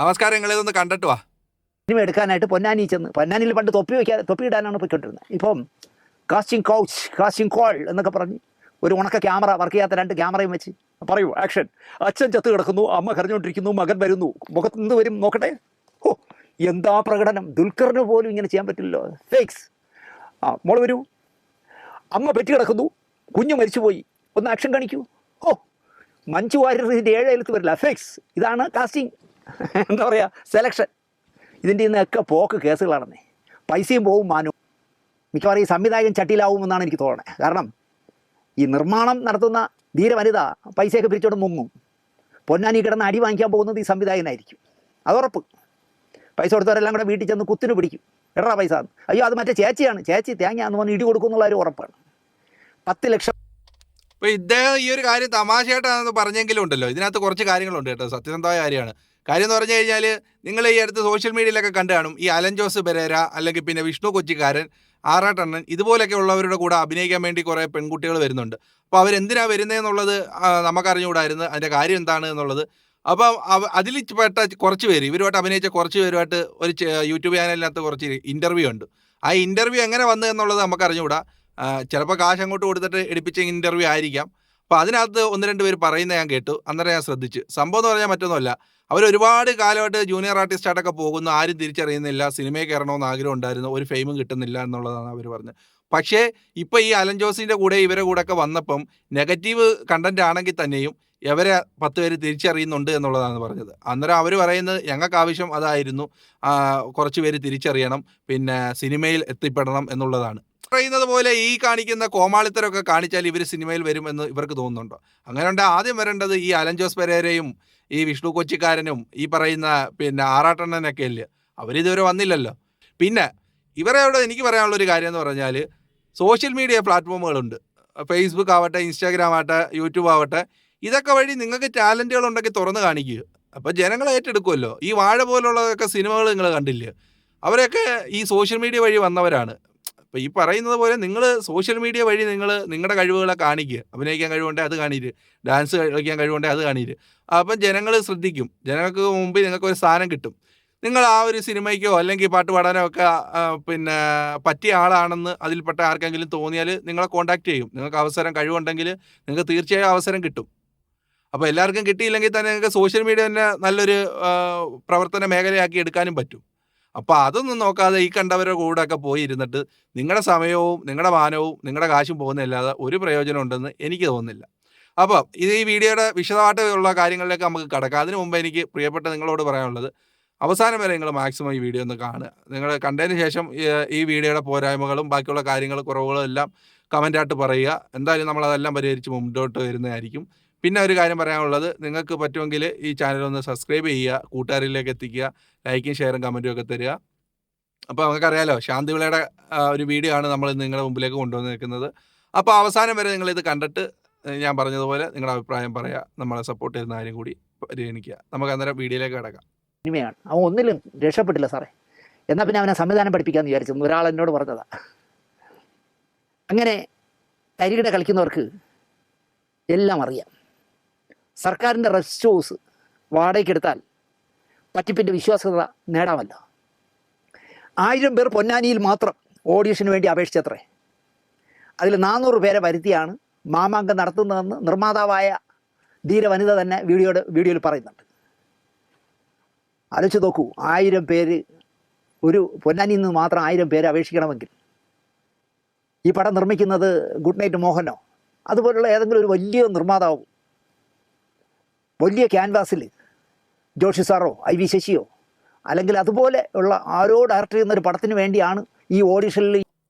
നമസ്കാരം, നിങ്ങളിതൊന്ന് കണ്ടിട്ട് വാ. സിനിമ എടുക്കാനായിട്ട് പൊന്നാനി ചെന്ന്, പൊന്നാനിയിൽ പണ്ട് തൊപ്പിയിടാനാണ് പോയിക്കൊണ്ടിരുന്നത്. ഇപ്പം കാസ്റ്റിംഗ് കോൾ എന്നൊക്കെ പറഞ്ഞ് ഒരു ഉണക്ക ക്യാമറ, വർക്ക് ചെയ്യാത്ത 2 ക്യാമറയും വെച്ച് പറയൂ ആക്ഷൻ. അച്ഛൻ ചത്ത് കിടക്കുന്നു, അമ്മ കരഞ്ഞുകൊണ്ടിരിക്കുന്നു, മകൻ വരുന്നു, മുഖത്ത് നിന്ന് വരും നോക്കട്ടെ. ഓ, എന്താ പ്രകടനം! ദുൽഖറിന് പോലും ഇങ്ങനെ ചെയ്യാൻ പറ്റില്ലല്ലോ. ഫേക്സ്. മോള് വരൂ, അമ്മ പെറ്റി കിടക്കുന്നു, കുഞ്ഞ് മരിച്ചുപോയി, ഒന്ന് ആക്ഷൻ കാണിക്കൂ. ഓ, മഞ്ജു വാര്യർ 7 എഴുത്ത് വരില്ല. ഫേക്സ്. ഇതാണ് കാസ്റ്റിംഗ്. എന്താ പറയുക, സെലക്ഷൻ. ഇതിൻ്റെ ഇന്നൊക്കെ പോക്ക് കേസുകളാണെന്നേ. പൈസയും പോവും, മാനവും. മിക്കവാറും ഈ സംവിധായകൻ ചട്ടിയിലാവുമെന്നാണ് എനിക്ക് തോന്നണേ. കാരണം ഈ നിർമ്മാണം നടത്തുന്ന ധീരവനിത പൈസയൊക്കെ പിരിച്ചോണ്ട് മുങ്ങും. പൊന്നാനി കിടന്ന് അടി വാങ്ങിക്കാൻ പോകുന്നത് ഈ സംവിധായകനായിരിക്കും, അതുറപ്പ്. പൈസ കൊടുത്തവരെല്ലാം കൂടെ വീട്ടിൽ ചെന്ന് കുത്തിന് പിടിക്കും. എടാ പൈസ, അയ്യോ അത് മറ്റേ ചേച്ചിയാണ്, ചേച്ചി തേങ്ങ എന്ന് പറഞ്ഞ് ഇടി കൊടുക്കും എന്നുള്ള ഒരു ഉറപ്പാണ്. 10 ലക്ഷം. അപ്പോൾ ഇദ്ദേഹം ഈ ഒരു കാര്യം തമാശയായിട്ടാണെന്ന് പറഞ്ഞെങ്കിലും ഉണ്ടല്ലോ, ഇതിനകത്ത് കുറച്ച് കാര്യങ്ങളുണ്ട് കേട്ടോ. സത്യസന്ധമായ കാര്യമാണ്. കാര്യം എന്ന് പറഞ്ഞു കഴിഞ്ഞാൽ, നിങ്ങൾ ഈ അടുത്ത് സോഷ്യൽ മീഡിയയിലൊക്കെ കണ്ടു കാണും, ഈ അലൻ ജോസ് പെരേര അല്ലെങ്കിൽ പിന്നെ വിഷ്ണു കൊച്ചിക്കാരൻ, ആറാട്ടണ്ണൻ, ഇതുപോലെയൊക്കെ ഉള്ളവരുടെ കൂടെ അഭിനയിക്കാൻ വേണ്ടി കുറേ പെൺകുട്ടികൾ വരുന്നുണ്ട്. അപ്പോൾ അവരെന്തിനാണ് വരുന്നതെന്നുള്ളത് നമുക്കറിഞ്ഞുകൂടായിരുന്നു, അതിൻ്റെ കാര്യം എന്താണ് എന്നുള്ളത്. അപ്പം അതിൽ പെട്ട കുറച്ച് പേര്, ഇവരുമായിട്ട് അഭിനയിച്ച കുറച്ച് പേരുമായിട്ട് ഒരു യൂട്യൂബ് ചാനലിനകത്ത് കുറച്ച് ഇൻ്റർവ്യൂ ഉണ്ട്. ആ ഇൻ്റർവ്യൂ എങ്ങനെ വന്നു എന്നുള്ളത് നമുക്കറിഞ്ഞുകൂടാ. ചിലപ്പോൾ കാശ് അങ്ങോട്ട് കൊടുത്തിട്ട് എടുപ്പിച്ച ഇൻ്റർവ്യൂ ആയിരിക്കാം. അപ്പോൾ അതിനകത്ത് 1-2 പേര് പറയുന്നത് ഞാൻ കേട്ടു. അന്നേരം ഞാൻ ശ്രദ്ധിച്ചു. സംഭവം എന്ന് പറഞ്ഞാൽ മറ്റൊന്നുമല്ല, അവരൊരുപാട് കാലമായിട്ട് ജൂനിയർ ആർട്ടിസ്റ്റായിട്ടൊക്കെ പോകുന്നു, ആരും തിരിച്ചറിയുന്നില്ല, സിനിമയിൽ കയറണമെന്ന് ആഗ്രഹം ഉണ്ടായിരുന്നു, ഒരു ഫെയിമും കിട്ടുന്നില്ല എന്നുള്ളതാണ് അവർ പറഞ്ഞത്. പക്ഷേ ഇപ്പോൾ ഈ അലൻ ജോസിൻ്റെ കൂടെ ഇവരെ കൂടെ ഒക്കെ വന്നപ്പം നെഗറ്റീവ് കണ്ടന്റ് ആണെങ്കിൽ തന്നെയും ഇവരെ 10 പേര് തിരിച്ചറിയുന്നുണ്ട് എന്നുള്ളതാണ് പറഞ്ഞത്. അന്നേരം അവർ പറയുന്നത്, ഞങ്ങൾക്ക് ആവശ്യം അതായിരുന്നു, കുറച്ച് പേര് തിരിച്ചറിയണം, പിന്നെ സിനിമയിൽ എത്തിപ്പെടണം എന്നുള്ളതാണ്. പറയുന്നത് പോലെ ഈ കാണിക്കുന്ന കോമാളിത്തരമൊക്കെ കാണിച്ചാൽ ഇവർ സിനിമയിൽ വരുമെന്ന് ഇവർക്ക് തോന്നുന്നുണ്ടോ? അങ്ങനെ ഉണ്ടെങ്കിൽ ആദ്യം വരേണ്ടത് ഈ അലൻ ജോസ് പെരേരയും ഈ വിഷ്ണു കൊച്ചിക്കാരനും ഈ പറയുന്ന പിന്നെ ആറാട്ടണ്ണനൊക്കെ അല്ലേ. അവരിതുവരെ വന്നില്ലല്ലോ. പിന്നെ ഇവരോട് എനിക്ക് പറയാനുള്ളൊരു കാര്യം എന്ന് പറഞ്ഞാൽ, സോഷ്യൽ മീഡിയ പ്ലാറ്റ്ഫോമുകളുണ്ട്. ഫേസ്ബുക്ക് ആവട്ടെ, ഇൻസ്റ്റാഗ്രാം ആവട്ടെ, യൂട്യൂബ് ആവട്ടെ, ഇതൊക്കെ വഴി നിങ്ങൾക്ക് ടാലൻറ്റുകളുണ്ടെങ്കിൽ തുറന്ന് കാണിക്കുക. അപ്പോൾ ജനങ്ങൾ ഏറ്റെടുക്കുമല്ലോ. ഈ വാഴ പോലുള്ളതൊക്കെ സിനിമകൾ നിങ്ങൾ കണ്ടില്ലേ, അവരൊക്കെ ഈ സോഷ്യൽ മീഡിയ വഴി വന്നവരാണ്. അപ്പോൾ ഈ പറയുന്നത് പോലെ നിങ്ങൾ സോഷ്യൽ മീഡിയ വഴി നിങ്ങളുടെ കഴിവുകളെ കാണിക്കുക. അഭിനയിക്കാൻ കഴിവുണ്ടെങ്കിൽ അത് കാണിക്കുക, ഡാൻസ് കളിക്കാൻ കഴിവുണ്ടെങ്കിൽ അത് കാണിക്കുക. അപ്പം ജനങ്ങൾ ശ്രദ്ധിക്കും, ജനങ്ങൾക്ക് മുമ്പിൽ നിങ്ങൾക്കൊരു സ്ഥാനം കിട്ടും. നിങ്ങൾ ആ ഒരു സിനിമയ്ക്കോ അല്ലെങ്കിൽ പാട്ട് പാടാനോ ഒക്കെ പിന്നെ പറ്റിയ ആളാണെന്ന് അതിൽപ്പെട്ട ആർക്കെങ്കിലും തോന്നിയാൽ നിങ്ങളെ കോൺടാക്റ്റ് ചെയ്യും. നിങ്ങൾക്ക് അവസരം കഴിവുണ്ടെങ്കിൽ നിങ്ങൾക്ക് തീർച്ചയായും അവസരം കിട്ടും. അപ്പോൾ എല്ലാവർക്കും കിട്ടിയില്ലെങ്കിൽ തന്നെ നിങ്ങൾക്ക് സോഷ്യൽ മീഡിയ തന്നെ നല്ലൊരു പ്രവർത്തന മേഖലയാക്കി എടുക്കാനും പറ്റും. അപ്പോൾ അതൊന്നും നോക്കാതെ ഈ കണ്ടവരുടെ കൂടെ ഒക്കെ പോയി ഇരുന്നിട്ട് നിങ്ങളുടെ സമയവും നിങ്ങളുടെ മാനവും നിങ്ങളുടെ കാശും പോകുന്നതല്ലാതെ ഒരു പ്രയോജനം ഉണ്ടെന്ന് എനിക്ക് തോന്നുന്നില്ല. അപ്പോൾ ഇത് ഈ വീഡിയോയുടെ വിശദമായിട്ടുള്ള കാര്യങ്ങളിലേക്ക് നമുക്ക് കടക്കാം. അതിനു മുമ്പ് എനിക്ക് പ്രിയപ്പെട്ട നിങ്ങളോട് പറയാനുള്ളത്, അവസാനം വരെ നിങ്ങൾ മാക്സിമം ഈ വീഡിയോ ഒന്ന് കാണുക. നിങ്ങൾ കണ്ടതിന് ശേഷം ഈ വീഡിയോയുടെ പോരായ്മകളും ബാക്കിയുള്ള കാര്യങ്ങളും കുറവുകളും എല്ലാം കമൻ്റായിട്ട് പറയുക. എന്തായാലും നമ്മളതെല്ലാം പരിഹരിച്ച് മുമ്പോട്ട് വരുന്നതായിരിക്കും. പിന്നെ ഒരു കാര്യം പറയാനുള്ളത്, നിങ്ങൾക്ക് പറ്റുമെങ്കിൽ ഈ ചാനലൊന്ന് സബ്സ്ക്രൈബ് ചെയ്യുക, കൂട്ടുകാരിലേക്ക് എത്തിക്കുക, ലൈക്കും ഷെയറും കമൻറ്റും ഒക്കെ തരിക. അപ്പോൾ നമുക്കറിയാലോ, ശാന്തിവിളയുടെ ഒരു വീഡിയോ ആണ് നമ്മൾ നിങ്ങളുടെ മുമ്പിലേക്ക് കൊണ്ടുവന്ന് നിൽക്കുന്നത്. അപ്പോൾ അവസാനം വരെ നിങ്ങളിത് കണ്ടിട്ട് ഞാൻ പറഞ്ഞതുപോലെ നിങ്ങളുടെ അഭിപ്രായം പറയുക, നമ്മളെ സപ്പോർട്ട് ചെയ്യുന്ന കാര്യം കൂടി പരിഗണിക്കുക. നമുക്ക് അന്നേരം വീഡിയോയിലേക്ക് കിടക്കാം. സിനിമയാണ്, അവൻ ഒന്നിലും രക്ഷപ്പെട്ടില്ല സാറേ. എന്നാൽ പിന്നെ അവനെ സംവിധാനം പഠിപ്പിക്കാമെന്ന് വിചാരിച്ചു, ഒരാൾ എന്നോട് പറഞ്ഞതാ. അങ്ങനെ തരികിട കളിക്കുന്നവർക്ക് എല്ലാം അറിയാം. സർക്കാരിൻ്റെ റെസ്റ്റ് ഹൗസ് വാടകയ്ക്കെടുത്താൽ പറ്റിപ്പിൻ്റെ വിശ്വാസ്യത നേടാമല്ലോ. 1000 പേർ പൊന്നാനിയിൽ മാത്രം ഓഡിഷന് വേണ്ടി അപേക്ഷിച്ചത്രേ. അതിൽ 400 പേരെ വരുത്തിയാണ് മാമാങ്കം നടത്തുന്നതെന്ന് നിർമ്മാതാവായ ധീരവനിത തന്നെ വീഡിയോയിൽ പറയുന്നുണ്ട്. ആലോചിച്ച് നോക്കൂ, 1000 പേര്, ഒരു പൊന്നാനിയിൽ നിന്ന് മാത്രം 1000 പേര് അപേക്ഷിക്കണമെങ്കിൽ ഈ പടം നിർമ്മിക്കുന്നത് ഗുഡ് നൈറ്റ് മോഹനോ അതുപോലുള്ള ഏതെങ്കിലും ഒരു വലിയ നിർമ്മാതാവും വലിയ ക്യാൻവാസിൽ ജോഷി സാറോ IV ശശിയോ അല്ലെങ്കിൽ അതുപോലെ ഉള്ള ആരോ ഡയറക്റ്റ് ചെയ്യുന്ന ഒരു പടത്തിന് വേണ്ടിയാണ് ഈ ഓഡിഷനിൽ.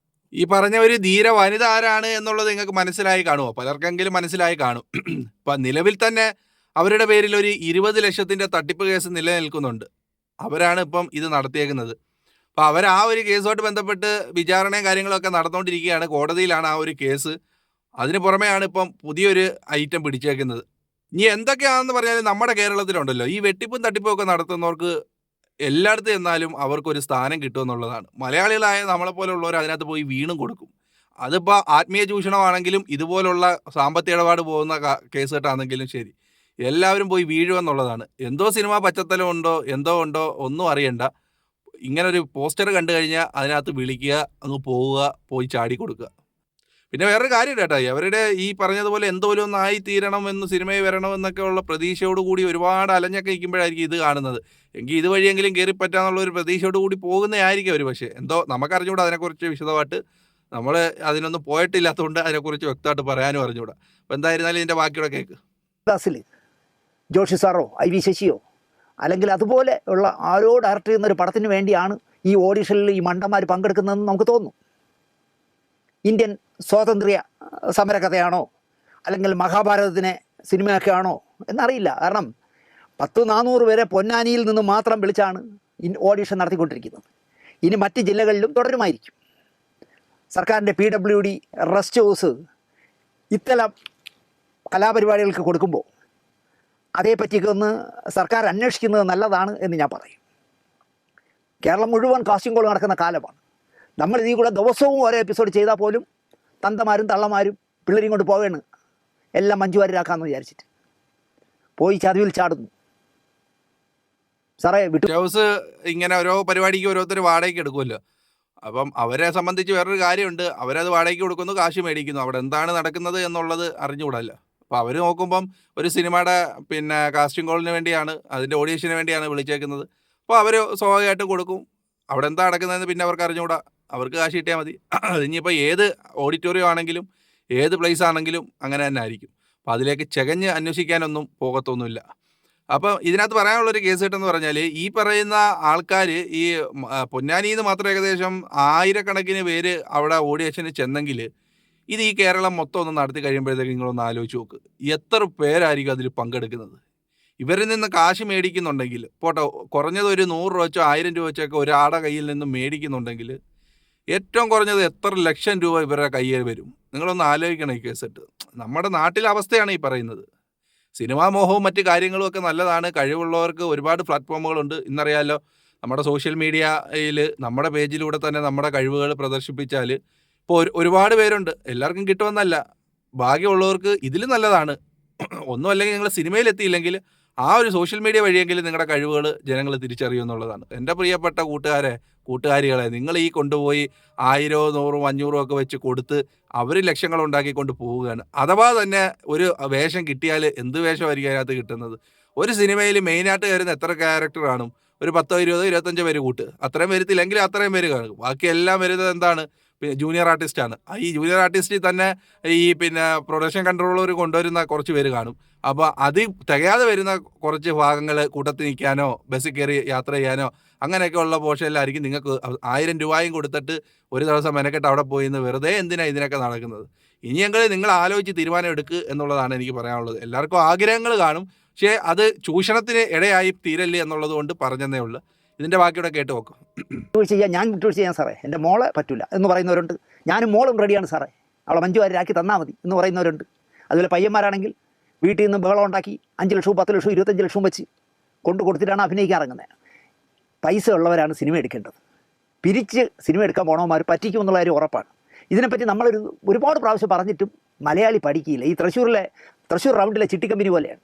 ഈ പറഞ്ഞ ഒരു ധീര വനിത ആരാണ് എന്നുള്ളത് നിങ്ങൾക്ക് മനസ്സിലായി കാണുമോ? പലർക്കെങ്കിലും മനസ്സിലായി കാണും. ഇപ്പം നിലവിൽ തന്നെ അവരുടെ പേരിൽ ഒരു 20 ലക്ഷത്തിൻ്റെ തട്ടിപ്പ് കേസ് നിലനിൽക്കുന്നുണ്ട്. അവരാണ് ഇപ്പം ഇത് നടത്തിയേക്കുന്നത്. അപ്പോൾ അവർ ആ ഒരു കേസുമായിട്ട് ബന്ധപ്പെട്ട് വിചാരണയും കാര്യങ്ങളൊക്കെ നടന്നുകൊണ്ടിരിക്കുകയാണ്. കോടതിയിലാണ് ആ ഒരു കേസ്. അതിന് പുറമെയാണ് ഇപ്പം പുതിയൊരു ഐറ്റം പിടിച്ചേക്കുന്നത്. ഇനി എന്തൊക്കെയാണെന്ന് പറഞ്ഞാൽ നമ്മുടെ കേരളത്തിലുണ്ടല്ലോ, ഈ വെട്ടിപ്പും തട്ടിപ്പും ഒക്കെ നടത്തുന്നവർക്ക് എല്ലായിടത്തും എന്നാലും അവർക്കൊരു സ്ഥാനം കിട്ടുമെന്നുള്ളതാണ്. മലയാളികളായ നമ്മളെപ്പോലുള്ളവർ അതിനകത്ത് പോയി വീണും കൊടുക്കും. അതിപ്പോൾ ആത്മീയ ചൂഷണമാണെങ്കിലും ഇതുപോലുള്ള സാമ്പത്തിക ഇടപാട് പോകുന്ന കേസ് കെട്ടാണെങ്കിലും ശരി, എല്ലാവരും പോയി വീഴുമെന്നുള്ളതാണ്. എന്തോ സിനിമ പശ്ചാത്തലം ഉണ്ടോ എന്തോ ഉണ്ടോ ഒന്നും അറിയണ്ട. ഇങ്ങനൊരു പോസ്റ്റർ കണ്ടു കഴിഞ്ഞാൽ അതിനകത്ത് വിളിക്കുക, അങ്ങ് പോവുക, പോയി ചാടി കൊടുക്കുക. പിന്നെ വേറൊരു കാര്യമുണ്ട് കേട്ടോ, അവരുടെ ഈ പറഞ്ഞതുപോലെ എന്തോലും ഒന്ന് ആയിത്തീരണം എന്ന് സിനിമയിൽ വരണമെന്നൊക്കെ ഉള്ള പ്രതീക്ഷയോട് കൂടി ഒരുപാട് അലഞ്ഞൊക്കെ നിൽക്കുമ്പോഴായിരിക്കും ഇത് കാണുന്നത്. എങ്കിൽ ഇതുവഴിയെങ്കിലും കയറിപ്പറ്റാന്നുള്ള ഒരു പ്രതീക്ഷയോട് കൂടി പോകുന്നതായിരിക്കും അവർ. പക്ഷേ എന്തോ നമുക്കറിഞ്ഞൂടാ അതിനെക്കുറിച്ച് വിശദമായിട്ട്. നമ്മൾ അതിനൊന്നും പോയിട്ടില്ലാത്തതുകൊണ്ട് അതിനെക്കുറിച്ച് വ്യക്തമായിട്ട് പറയാനും അറിഞ്ഞൂടാ. അപ്പോൾ എന്തായിരുന്നാലും ഇതിൻ്റെ ബാക്കിയുടെ കേൾക്ക്. ക്ലാസ്സിൽ ജോഷി സാറോ ഐ വി ശശിയോ അല്ലെങ്കിൽ അതുപോലെ ഉള്ള ആരോ ഡയറക്റ്റ് ചെയ്യുന്ന ഒരു പടത്തിന് വേണ്ടിയാണ് ഈ ഓഡിഷനിൽ ഈ മണ്ടന്മാർ പങ്കെടുക്കുന്നതെന്ന് നമുക്ക് തോന്നും. ഇന്ത്യൻ സ്വാതന്ത്ര്യ സമരകഥയാണോ അല്ലെങ്കിൽ മഹാഭാരതത്തിനെ സിനിമയൊക്കെയാണോ എന്നറിയില്ല. കാരണം 400 പേരെ പൊന്നാനിയിൽ നിന്ന് മാത്രം വിളിച്ചാണ് ഓഡിഷൻ നടത്തിക്കൊണ്ടിരിക്കുന്നത്. ഇനി മറ്റ് ജില്ലകളിലും തുടരുമായിരിക്കും. സർക്കാരിൻ്റെ PWD റെസ്റ്റ് ഹൗസ് ഇത്തരം കലാപരിപാടികൾക്ക് കൊടുക്കുമ്പോൾ അതേപ്പറ്റിയൊക്കെ ഒന്ന് സർക്കാർ അന്വേഷിക്കുന്നത് നല്ലതാണ് എന്ന് ഞാൻ പറയും. കേരളം മുഴുവൻ കാസ്റ്റിംഗ് കോൾ നടക്കുന്ന കാലമാണ്. നമ്മൾ ഇതിൽ കൂടെ ദിവസവും ഓരോ എപ്പിസോഡ് ചെയ്താൽ പോലും തന്തമാരും തള്ളമാരും പിള്ളേരെയും കൊണ്ട് പോവേണ് എല്ലാം മഞ്ജുവാരിലാക്കാമെന്ന് വിചാരിച്ചിട്ട് പോയി ചതിവിൽ ചാടുന്നു. സാറേ ഹൗസ് ഇങ്ങനെ ഓരോ പരിപാടിക്ക് ഓരോരുത്തർ വാടകയ്ക്ക് എടുക്കുമല്ലോ. അപ്പം അവരെ സംബന്ധിച്ച് വേറൊരു കാര്യമുണ്ട്, അവരത് വാടകയ്ക്ക് കൊടുക്കുന്നു, കാശ് മേടിക്കുന്നു. അവിടെ എന്താണ് നടക്കുന്നത് എന്നുള്ളത് അറിഞ്ഞുകൂടല്ലോ. അപ്പോൾ അവർ നോക്കുമ്പം ഒരു സിനിമയുടെ കാസ്റ്റിംഗ് കോളിന് വേണ്ടിയാണ്, അതിൻ്റെ ഓഡിഷന് വേണ്ടിയാണ് വിളിച്ചേക്കുന്നത്. അപ്പോൾ അവർ സ്വാഭാവികമായിട്ട് കൊടുക്കും. അവിടെ എന്താ നടക്കുന്നതെന്ന് പിന്നെ അവർക്ക് അറിഞ്ഞുകൂടാ, അവർക്ക് കാശ് കിട്ടിയാൽ മതി. ഇനിയിപ്പോൾ ഏത് ഓഡിറ്റോറിയം ആണെങ്കിലും ഏത് പ്ലേസ് ആണെങ്കിലും അങ്ങനെ തന്നെ ആയിരിക്കും. അപ്പോൾ അതിലേക്ക് ചകഞ്ഞ് അന്വേഷിക്കാനൊന്നും പോകത്തൊന്നുമില്ല. അപ്പം ഇതിനകത്ത് പറയാനുള്ളൊരു കേസ് കെട്ടെന്ന് പറഞ്ഞാൽ, ഈ പറയുന്ന ആൾക്കാർ ഈ പൊന്നാനിയിൽ നിന്ന് മാത്രം ഏകദേശം 1000കണക്കിന് പേര് അവിടെ ഓഡിഷന് ചെന്നെങ്കിൽ ഇത് ഈ കേരളം മൊത്തം ഒന്ന് നടത്തി കഴിയുമ്പോഴത്തേക്ക് നിങ്ങളൊന്ന് ആലോചിച്ച് നോക്ക്, എത്ര പേരായിരിക്കും അതിൽ പങ്കെടുക്കുന്നത്. ഇവരിൽ നിന്ന് കാശ് മേടിക്കുന്നുണ്ടെങ്കിൽ പോട്ടെ, കുറഞ്ഞത് ഒരു 100 രൂപ വെച്ചോ 1000 രൂപ വെച്ചൊക്കെ ഒരാളുടെ കയ്യിൽ നിന്ന് മേടിക്കുന്നുണ്ടെങ്കിൽ ഏറ്റവും കുറഞ്ഞത് എത്ര ലക്ഷം രൂപ ഇവരുടെ കയ്യിൽ വരും. നിങ്ങളൊന്ന് ആലോചിക്കണം ഈ കേസിട്ട്. നമ്മുടെ നാട്ടിലെ അവസ്ഥയാണ് ഈ പറയുന്നത്. സിനിമാ മോഹവും മറ്റു കാര്യങ്ങളും ഒക്കെ നല്ലതാണ്. കഴിവുള്ളവർക്ക് ഒരുപാട് പ്ലാറ്റ്ഫോമുകളുണ്ട്. ഇന്നറിയാമല്ലോ, നമ്മുടെ സോഷ്യൽ മീഡിയയിൽ നമ്മുടെ പേജിലൂടെ തന്നെ നമ്മുടെ കഴിവുകൾ പ്രദർശിപ്പിച്ചാൽ ഇപ്പോൾ ഒരുപാട് പേരുണ്ട്. എല്ലാവർക്കും കിട്ടുമെന്നല്ല, ഭാഗ്യമുള്ളവർക്ക് ഇതിൽ നല്ലതാണ്. ഒന്നും അല്ലെങ്കിൽ നിങ്ങൾ സിനിമയിലെത്തിയില്ലെങ്കിൽ ആ ഒരു സോഷ്യൽ മീഡിയ വഴിയെങ്കിലും നിങ്ങളുടെ കഴിവുകൾ ജനങ്ങൾ തിരിച്ചറിയുമെന്നുള്ളതാണ്. എൻ്റെ പ്രിയപ്പെട്ട കൂട്ടുകാരികളെ, നിങ്ങൾ ഈ കൊണ്ടുപോയി 1000, 100, 500 ഒക്കെ വെച്ച് കൊടുത്ത് അവർ ലക്ഷങ്ങൾ ഉണ്ടാക്കിക്കൊണ്ട് പോവുകയാണ്. അഥവാ തന്നെ ഒരു വേഷം കിട്ടിയാൽ എന്ത് വേഷമായിരിക്കും അതിനകത്ത് കിട്ടുന്നത്? ഒരു സിനിമയിൽ മെയിനായിട്ട് വരുന്ന എത്ര ക്യാരക്ടർ കാണും? ഒരു 10, 20, 25 പേര് കൂട്ട്. അത്രയും വരുത്തില്ലെങ്കിൽ അത്രയും പേര് കാണും. ബാക്കി എല്ലാം വരുന്നത് എന്താണ്? പിന്നെ ജൂനിയർ ആർട്ടിസ്റ്റാണ്. ഈ ജൂനിയർ ആർട്ടിസ്റ്റിൽ തന്നെ ഈ പ്രൊഡക്ഷൻ കൺട്രോളർ കൊണ്ടുവരുന്ന കുറച്ച് പേര് കാണും. അപ്പോൾ അത് തികയാതെ വരുന്ന കുറച്ച് ഭാഗങ്ങൾ കൂട്ടത്തിൽ നിൽക്കാനോ ബസ്സിൽ കയറി യാത്ര ചെയ്യാനോ അങ്ങനെയൊക്കെ ഉള്ള പോർഷനിലായിരിക്കും നിങ്ങൾക്ക് 1000 രൂപയും കൊടുത്തിട്ട് ഒരു ദിവസം മെനക്കെട്ട് അവിടെ പോയി നിന്ന് വെറുതെ എന്തിനാണ് ഇതിനൊക്കെ നടക്കുന്നത്? ഇനിയെങ്കിലും നിങ്ങൾ ആലോചിച്ച് തീരുമാനം എടുക്കുക എന്നുള്ളതാണ് എനിക്ക് പറയാനുള്ളത്. എല്ലാവർക്കും ആഗ്രഹങ്ങൾ കാണും, പക്ഷേ അത് ചൂഷണത്തിന് ഇടയായി തീരല്ലേ എന്നുള്ളത് കൊണ്ട് പറഞ്ഞതേ ഉള്ളൂ. ഇതിൻ്റെ ബാക്കിയുടെ കേട്ട് നോക്കും. ഞാൻ വിട്ടുവീഴ്ച ചെയ്യാൻ സാറേ, എൻ്റെ മോളെ പറ്റില്ല എന്ന് പറയുന്നവരുണ്ട്. ഞാനും മോളും റെഡിയാണ് സാറേ, അവളെ മഞ്ജുവാരിലാക്കി തന്നാൽ മതി എന്ന് പറയുന്നവരുണ്ട്. അതുപോലെ പയ്യന്മാരാണെങ്കിൽ വീട്ടിൽ നിന്ന് ബഹളം ഉണ്ടാക്കി 5 ലക്ഷവും 10 ലക്ഷവും 25 ലക്ഷവും വെച്ച് കൊടുത്തിട്ടാണ് അഭിനയിക്കാൻ ഇറങ്ങുന്നത്. പൈസ ഉള്ളവരാണ് സിനിമ എടുക്കേണ്ടത്. പിരിച്ച് സിനിമ എടുക്കാൻ പോണവന്മാർ പറ്റിക്കുമെന്നുള്ള കാര്യം ഉറപ്പാണ്. ഇതിനെപ്പറ്റി ഒരുപാട് പ്രാവശ്യം പറഞ്ഞിട്ടും മലയാളി പഠിക്കില്ല. ഈ തൃശ്ശൂർ റൗണ്ടിലെ ചിട്ടി കമ്പനി പോലെയാണ്.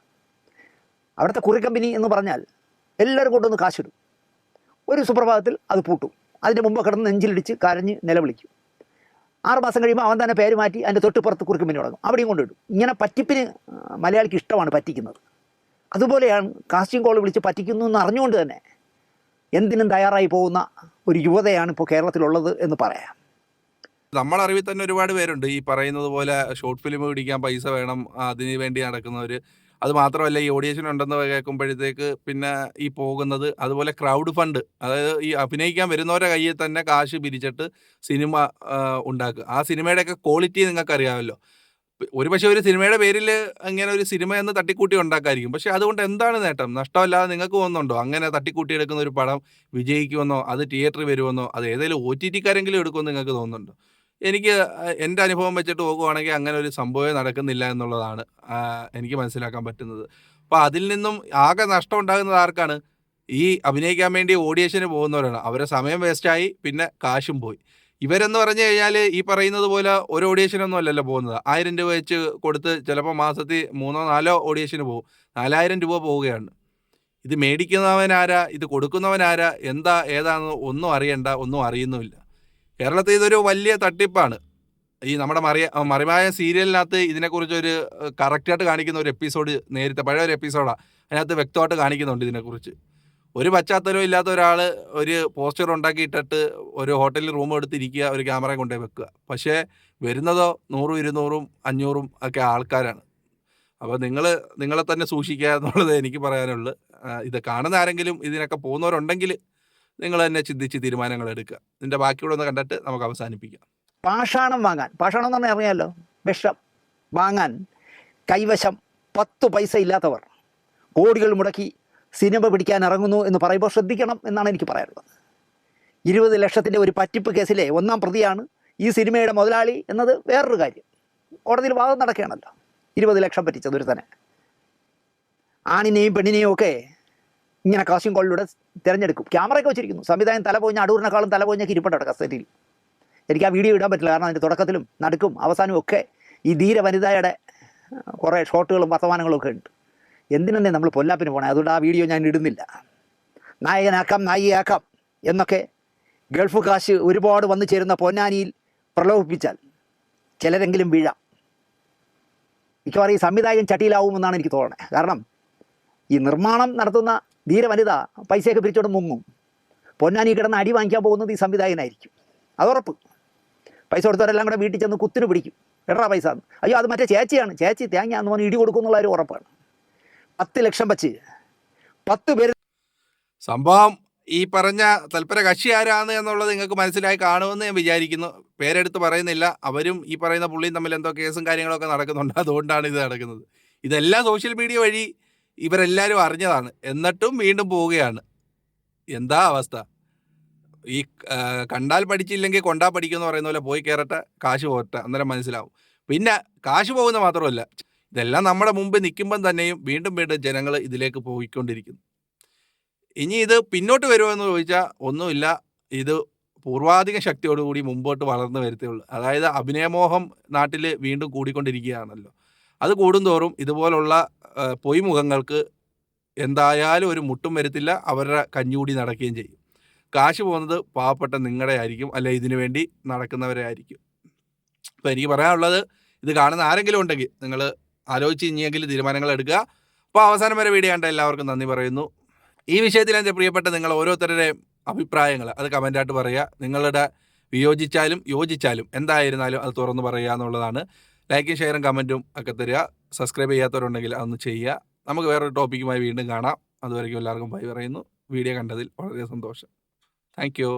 അവിടുത്തെ കുറി കമ്പനി എന്ന് പറഞ്ഞാൽ എല്ലാവരും കൊണ്ടുവന്ന് കാശിടും. ഒരു സുപ്രഭാതത്തിൽ അത് പൂട്ടും. അതിൻ്റെ മുമ്പ് കിടന്ന് നെഞ്ചിലിടിച്ച് കരഞ്ഞ് നിലവിളിക്കും. 6 മാസം കഴിയുമ്പോൾ അവൻ തന്നെ പേര് മാറ്റി അതിൻ്റെ തൊട്ടുപുറത്ത് കുറി കമ്പനി തുടങ്ങും, അവിടെയും കൊണ്ടിടും. ഇങ്ങനെ പറ്റിപ്പിന് മലയാളിക്ക് ഇഷ്ടമാണ് പറ്റിക്കുന്നത്. അതുപോലെയാണ് കാസ്റ്റിംഗ് കോൾ വിളിച്ച് പറ്റിക്കുന്നു എന്ന് അറിഞ്ഞുകൊണ്ട് തന്നെ എന്തിനും തയ്യാറായി പോകുന്ന ഒരു യുവതയാണ് ഇപ്പോൾ കേരളത്തിലുള്ളത് എന്ന് പറയാം. നമ്മളറിവിൽ തന്നെ ഒരുപാട് പേരുണ്ട് ഈ പറയുന്നത് പോലെ ഷോർട്ട് ഫിലിം പിടിക്കാൻ പൈസ വേണം, അതിന് വേണ്ടി നടക്കുന്നവർ. അത് മാത്രമല്ല, ഈ ഓഡിയേഷൻ ഉണ്ടെന്ന് കേൾക്കുമ്പോഴത്തേക്ക് പിന്നെ ഈ പോകുന്നത് അതുപോലെ ക്രൗഡ് ഫണ്ട്, അതായത് ഈ അഭിനയിക്കാൻ വരുന്നവരുടെ കയ്യിൽ തന്നെ കാശ് പിരിച്ചിട്ട് സിനിമ ഉണ്ടാക്കുക. ആ സിനിമയുടെയൊക്കെ ക്വാളിറ്റി നിങ്ങൾക്കറിയാമല്ലോ. ഒരുപക്ഷെ ഒരു സിനിമയുടെ പേരിൽ അങ്ങനെ ഒരു സിനിമ എന്ന് തട്ടിക്കൂട്ടി ഉണ്ടാക്കായിരിക്കും. പക്ഷെ അതുകൊണ്ട് എന്താണ് നേട്ടം? നഷ്ടമല്ലാതെ നിങ്ങൾക്ക് തോന്നുന്നുണ്ടോ അങ്ങനെ തട്ടിക്കൂട്ടി എടുക്കുന്ന ഒരു പടം വിജയിക്കുമെന്നോ അത് തിയേറ്ററിൽ വരുമെന്നോ അത് ഏതെങ്കിലും OTT-കാരെങ്കിലും എടുക്കുമെന്ന് നിങ്ങൾക്ക് തോന്നുന്നുണ്ടോ? എനിക്ക് എൻ്റെ അനുഭവം വെച്ചിട്ട് നോക്കുവാണെങ്കിൽ അങ്ങനെ ഒരു സംഭവമേ നടക്കുന്നില്ല എന്നുള്ളതാണ് എനിക്ക് മനസ്സിലാക്കാൻ പറ്റുന്നത്. അപ്പോൾ അതിൽ നിന്നും ആകെ നഷ്ടം ഉണ്ടാകുന്നത് ആർക്കാണ്? ഈ അഭിനയിക്കാൻ വേണ്ടി ഓഡിയേഷന് പോകുന്നവരാണ്. അവരെ സമയം വേസ്റ്റായി, പിന്നെ കാശും പോയി. ഇവരെന്ന് പറഞ്ഞു കഴിഞ്ഞാൽ ഈ പറയുന്നത് പോലെ ഒരു ഓഡിയേഷനൊന്നും അല്ലല്ലോ പോകുന്നത്. 1000 രൂപ വെച്ച് കൊടുത്ത് ചിലപ്പോൾ മാസത്തിൽ 3 4 ഓഡിയേഷന് പോകും. 4000 രൂപ പോവുകയാണ്. ഇത് മേടിക്കുന്നവനാരാ, ഇത് കൊടുക്കുന്നവനാരാ, എന്താ ഏതാണെന്ന് ഒന്നും അറിയണ്ട, ഒന്നും അറിയുന്നുമില്ല. കേരളത്തിൽ ഇതൊരു വലിയ തട്ടിപ്പാണ്. ഈ നമ്മുടെ മറിമായ സീരിയലിനകത്ത് ഇതിനെക്കുറിച്ചൊരു കറക്റ്റായിട്ട് കാണിക്കുന്ന ഒരു എപ്പിസോഡ്, നേരത്തെ പഴയ ഒരു എപ്പിസോഡാണ്. അതിനകത്ത് വ്യക്തമായിട്ട് കാണിക്കുന്നുണ്ട് ഇതിനെക്കുറിച്ച്. ഒരു പശ്ചാത്തലവും ഇല്ലാത്ത ഒരാൾ ഒരു പോസ്റ്റർ ഉണ്ടാക്കിയിട്ടിട്ട് ഒരു ഹോട്ടലിൽ റൂം എടുത്തിരിക്കുക, ഒരു ക്യാമറ കൊണ്ടുപോയി വെക്കുക. പക്ഷേ വരുന്നതോ 100, 200, 500 ഒക്കെ ആൾക്കാരാണ്. അപ്പോൾ നിങ്ങളെ തന്നെ സൂക്ഷിക്കുക എന്നുള്ളത് എനിക്ക് പറയാനുള്ളൂ. ഇത് കാണുന്ന ആരെങ്കിലും ഇതിനൊക്കെ പോകുന്നവരുണ്ടെങ്കിൽ നിങ്ങൾ തന്നെ ചിന്തിച്ച് തീരുമാനങ്ങൾ എടുക്കുക. ഇതിൻ്റെ ബാക്കിയൂടെ ഒന്ന് കണ്ടിട്ട് നമുക്ക് അവസാനിപ്പിക്കാം. പാഷാണം വാങ്ങാൻ, പാഷാണം എന്ന് പറഞ്ഞാൽ അറിയാമല്ലോ, വിഷം വാങ്ങാൻ കൈവശം 10 പൈസ ഇല്ലാത്തവർ കോടികൾ മുടക്കി സിനിമ പിടിക്കാൻ ഇറങ്ങുന്നു എന്ന് പറയുമ്പോൾ ശ്രദ്ധിക്കണം എന്നാണ് എനിക്ക് പറയാനുള്ളത്. 20 ലക്ഷത്തിൻ്റെ ഒരു പറ്റിപ്പ് കേസിലെ 1ാം പ്രതിയാണ് ഈ സിനിമയുടെ മുതലാളി എന്നത് വേറൊരു കാര്യം. കോടതിയിൽ വാദം നടക്കുകയാണല്ലോ. 20 ലക്ഷം പറ്റിച്ചത് ഒരു തന്നെ. ആണിനെയും പെണ്ണിനെയും ഒക്കെ ഇങ്ങനെ കാസ്റ്റിംഗ് കോളിലൂടെ തിരഞ്ഞെടുക്കും. ക്യാമറയൊക്കെ വെച്ചിരിക്കുന്നു. സംവിധാനം തലപോഞ്ഞ അടൂരിനെക്കാളും തലപോഞ്ഞൊക്കെ ഇരിപ്പുണ്ട് അവിടെ കസേരയിൽ. എനിക്ക് ആ വീഡിയോ ഇടാൻ പറ്റില്ല, കാരണം അതിൻ്റെ തുടക്കത്തിലും നടുക്കും അവസാനവും ഒക്കെ ഈ ധീര വനിതയുടെ കുറേ ഷോട്ടുകളും വർത്തമാനങ്ങളും ഒക്കെ ഉണ്ട്. എന്തിനെന്നേ നമ്മൾ പൊല്ലാപ്പിന് പോകണേ? അതുകൊണ്ട് ആ വീഡിയോ ഞാൻ ഇടുന്നില്ല. നായകനാക്കാം, നായികയാക്കാം എന്നൊക്കെ ഗൾഫ് കാശ് ഒരുപാട് വന്നു ചേരുന്ന പൊന്നാനിയിൽ പ്രലോഭിപ്പിച്ചാൽ ചിലരെങ്കിലും വീഴാം. മിക്കവാറും ഈ സംവിധായകൻ ചട്ടിയിലാവുമെന്നാണ് എനിക്ക് തോന്നുന്നത്. കാരണം ഈ നിർമ്മാണം നടത്തുന്ന ധീര വനിത പൈസയൊക്കെ പിരിച്ചോണ്ട് മുങ്ങും. പൊന്നാനി കിടന്ന് അടി വാങ്ങിക്കാൻ പോകുന്നത് ഈ സംവിധായകനായിരിക്കും, അതുറപ്പ്. പൈസ കൊടുത്തവരെല്ലാം കൂടെ വീട്ടിൽ ചെന്ന് കുത്തിന് പിടിക്കും. എടാ പൈസ, അയ്യോ അത് മറ്റേ ചേച്ചിയാണ്, ചേച്ചി തേങ്ങയാന്ന് പറഞ്ഞ് ഇടി കൊടുക്കും എന്നുള്ള ഒരു ഉറപ്പാണ്. 10 ലക്ഷം വച്ച് 10 പേര്. സംഭവം ഈ പറഞ്ഞ തൽപര കക്ഷി ആരാണ് എന്നുള്ളത് നിങ്ങൾക്ക് മനസ്സിലായി കാണുമെന്ന് ഞാൻ വിചാരിക്കുന്നു. പേരെടുത്ത് പറയുന്നില്ല. അവരും ഈ പറയുന്ന പുള്ളിയും തമ്മിൽ എന്തോ കേസും കാര്യങ്ങളൊക്കെ നടക്കുന്നുണ്ട്. അതുകൊണ്ടാണ് ഇത് നടക്കുന്നത്. ഇതെല്ലാം സോഷ്യൽ മീഡിയ വഴി ഇവരെല്ലാവരും അറിഞ്ഞതാണ്. എന്നിട്ടും വീണ്ടും പോവുകയാണ്. എന്താ അവസ്ഥ? ഈ കണ്ടാൽ പഠിച്ചില്ലെങ്കിൽ കൊണ്ടാ പഠിക്കുമെന്ന് പറയുന്ന പോലെ പോയി കയറട്ടെ, കാശ് പോരട്ടെ, അന്നേരം മനസ്സിലാവും. പിന്നെ കാശ് പോകുന്ന മാത്രമല്ല, ഇതെല്ലാം നമ്മുടെ മുമ്പ് നിൽക്കുമ്പം തന്നെയും വീണ്ടും വീണ്ടും ജനങ്ങൾ ഇതിലേക്ക് പോയിക്കൊണ്ടിരിക്കുന്നു. ഇനി ഇത് പിന്നോട്ട് വരുമോ എന്ന് ചോദിച്ചാൽ ഒന്നുമില്ല. ഇത് പൂർവാധിക ശക്തിയോടുകൂടി മുമ്പോട്ട് വളർന്നു വരത്തേയുള്ളൂ. അതായത് അഭിനയമോഹം നാട്ടിൽ വീണ്ടും കൂടിക്കൊണ്ടിരിക്കുകയാണല്ലോ. അത് കൂടുന്തോറും ഇതുപോലുള്ള പൊയ്മുഖങ്ങൾക്ക് എന്തായാലും ഒരു മുട്ടും വരത്തില്ല. അവരുടെ കഞ്ഞൂടി നടക്കുകയും ചെയ്യും. കാശ് പോകുന്നത് പാവപ്പെട്ട നിങ്ങളുടെ ആയിരിക്കും, അല്ലെ ഇതിനു വേണ്ടി നടക്കുന്നവരെ ആയിരിക്കും. അപ്പോൾ എനിക്ക് പറയാനുള്ളത്, ഇത് കാണുന്ന ആരെങ്കിലും ഉണ്ടെങ്കിൽ നിങ്ങൾ ആലോചിച്ച് ഇനിയെങ്കിലും തീരുമാനങ്ങൾ എടുക്കുക. അപ്പോൾ അവസാനം വരെ വീഡിയോ കണ്ട എല്ലാവർക്കും നന്ദി പറയുന്നു. ഈ വിഷയത്തിൽ എൻ്റെ പ്രിയപ്പെട്ട നിങ്ങൾ ഓരോരുത്തരുടെയും അഭിപ്രായങ്ങൾ അത് കമൻറ്റായിട്ട് പറയുക. നിങ്ങളുടെ വിയോജിച്ചാലും യോജിച്ചാലും എന്തായിരുന്നാലും അത് തുറന്ന് പറയുക എന്നുള്ളതാണ്. ലൈക്കും ഷെയറും കമൻറ്റും ഒക്കെ തരിക. സബ്സ്ക്രൈബ് ചെയ്യാത്തവരുണ്ടെങ്കിൽ അതൊന്ന് ചെയ്യുക. നമുക്ക് വേറൊരു ടോപ്പിക്കുമായി വീണ്ടും കാണാം. അതുവരെയ്ക്കും എല്ലാവർക്കും ബൈ പറയുന്നു. വീഡിയോ കണ്ടതിൽ വളരെ സന്തോഷം. Thank you.